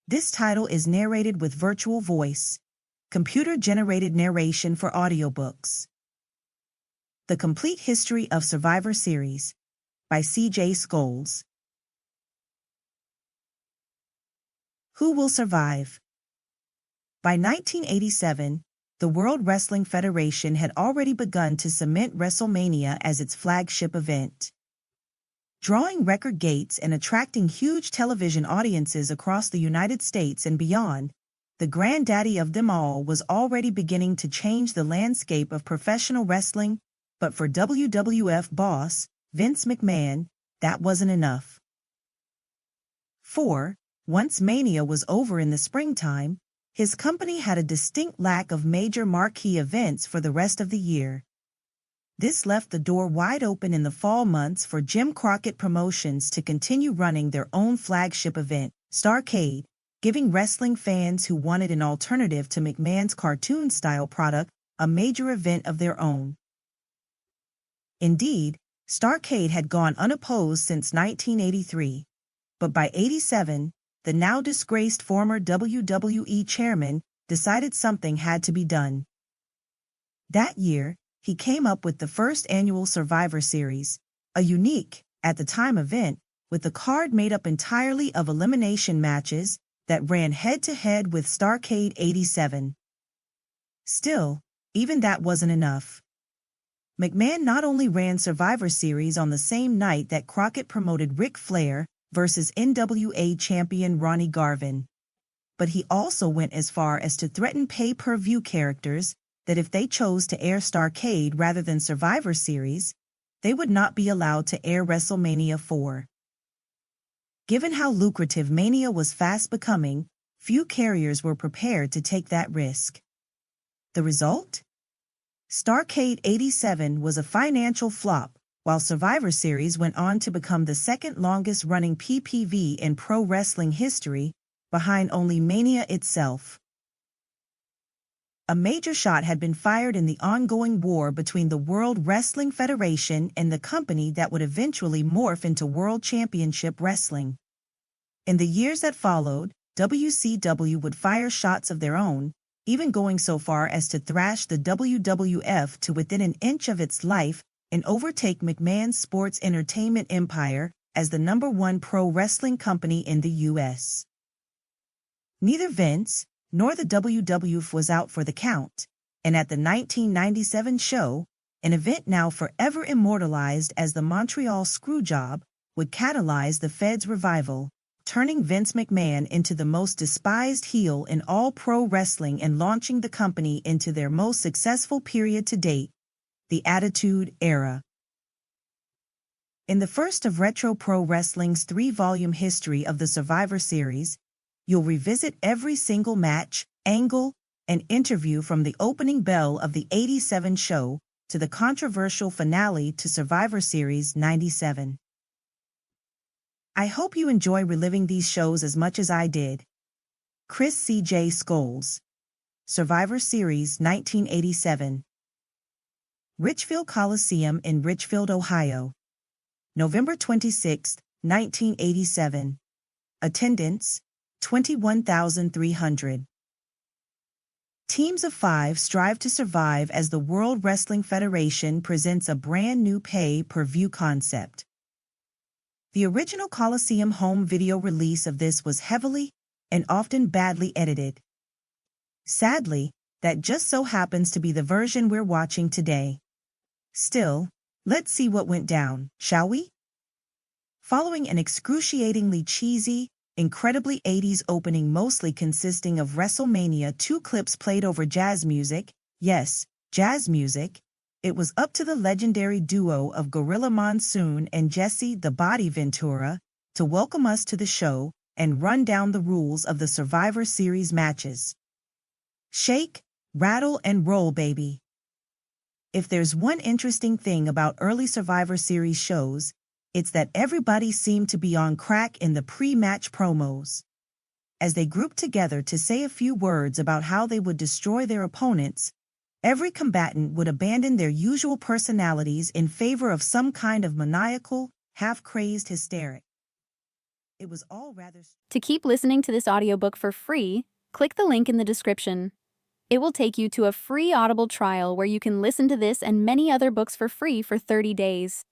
This title is narrated with virtual voice, computer-generated narration for audiobooks. The Complete History of Survivor Series by CJ Scholes. Who will survive? By 1987, the World Wrestling Federation had already begun to cement WrestleMania as its flagship event. Drawing record gates and attracting huge television audiences across the United States and beyond, the granddaddy of them all was already beginning to change the landscape of professional wrestling, but for WWF boss, Vince McMahon, that wasn't enough. Once Mania was over in the springtime, his company had a distinct lack of major marquee events for the rest of the year. This left the door wide open in the fall months for Jim Crockett Promotions to continue running their own flagship event, Starrcade, giving wrestling fans who wanted an alternative to McMahon's cartoon-style product a major event of their own. Indeed, Starrcade had gone unopposed since 1983, but by '87, the now disgraced former WWE chairman decided something had to be done. That year, he came up with the first annual Survivor Series, a unique, at the time event, with the card made up entirely of elimination matches that ran head-to-head with Starrcade '87. Still, even that wasn't enough. McMahon not only ran Survivor Series on the same night that Crockett promoted Ric Flair versus NWA champion Ronnie Garvin, but he also went as far as to threaten pay-per-view characters that if they chose to air Starrcade rather than Survivor Series, they would not be allowed to air WrestleMania 4. Given how lucrative Mania was fast becoming, few carriers were prepared to take that risk. The result? Starrcade '87 was a financial flop, while Survivor Series went on to become the second longest-running PPV in pro wrestling history, behind only Mania itself. A major shot had been fired in the ongoing war between the World Wrestling Federation and the company that would eventually morph into World Championship Wrestling. In the years that followed, WCW would fire shots of their own, even going so far as to thrash the WWF to within an inch of its life and overtake McMahon's sports entertainment empire as the #1 pro wrestling company in the U.S. Neither Vince nor the WWF was out for the count, and at the 1997 show, an event now forever immortalized as the Montreal Screwjob would catalyze the Fed's revival, turning Vince McMahon into the most despised heel in all pro wrestling and launching the company into their most successful period to date, the Attitude Era. In the first of Retro Pro Wrestling's 3-volume history of the Survivor Series, you'll revisit every single match, angle, and interview from the opening bell of the '87 show to the controversial finale to Survivor Series '97. I hope you enjoy reliving these shows as much as I did. Chris CJ Scholes. Survivor Series 1987. Richfield Coliseum in Richfield, Ohio. November 26, 1987. Attendance, 21,300. Teams of 5 strive to survive as the World Wrestling Federation presents a brand new pay-per-view concept. The original Coliseum home video release of this was heavily and often badly edited. Sadly, that just so happens to be the version we're watching today. Still, let's see what went down, shall we? Following an excruciatingly cheesy, incredibly '80s opening mostly consisting of WrestleMania 2 clips played over jazz music, yes, jazz music, it was up to the legendary duo of Gorilla Monsoon and Jesse the Body Ventura to welcome us to the show and run down the rules of the Survivor Series matches. Shake, rattle, and roll, baby. If there's one interesting thing about early Survivor Series shows, it's that everybody seemed to be on crack in the pre-match promos. As they grouped together to say a few words about how they would destroy their opponents, every combatant would abandon their usual personalities in favor of some kind of maniacal, half-crazed hysteric. It was all rather... To keep listening to this audiobook for free, click the link in the description. It will take you to a free Audible trial where you can listen to this and many other books for free for 30 days.